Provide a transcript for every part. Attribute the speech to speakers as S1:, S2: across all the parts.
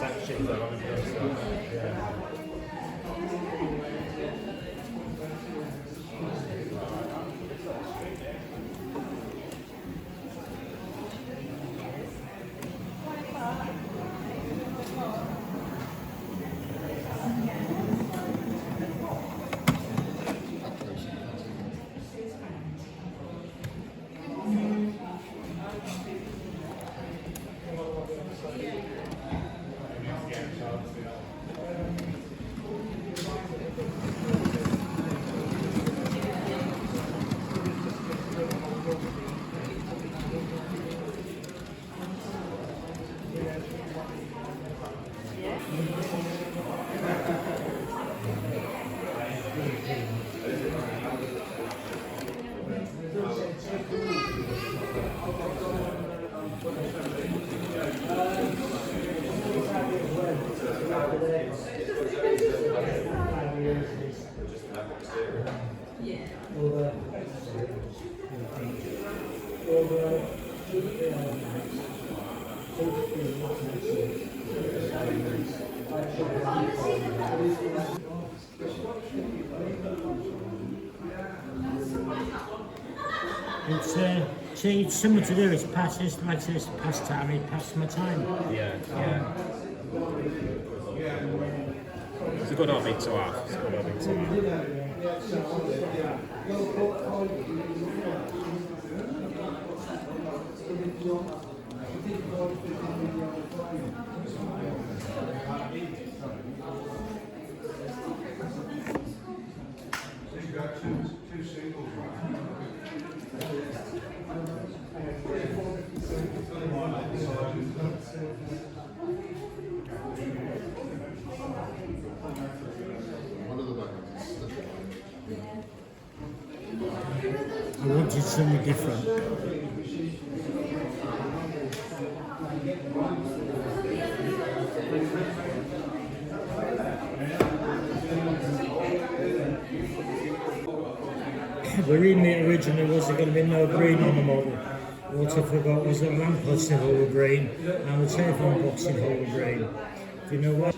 S1: sections that I'm going to yeah.
S2: It's something to do. It's passes, like it's pastime. It passes my time.
S1: Yeah, yeah. It's a good hobby to have. It's a good hobby to
S2: I wanted something different. The reading it originally was there going to be no green on the model. What I forgot was the lamp post in whole green and the telephone box in whole green. Do you know what?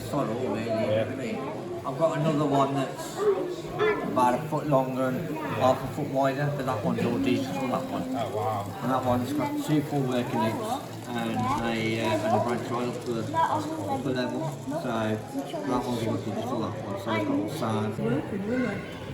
S3: Sort of really. I've got another one that's about a foot longer and half a foot wider, but that one's all digital, that one.
S1: Oh wow.
S3: And that one's got 2 full working loops and a branch right up to the level. So that one's all digital, that one. So it's got all sound.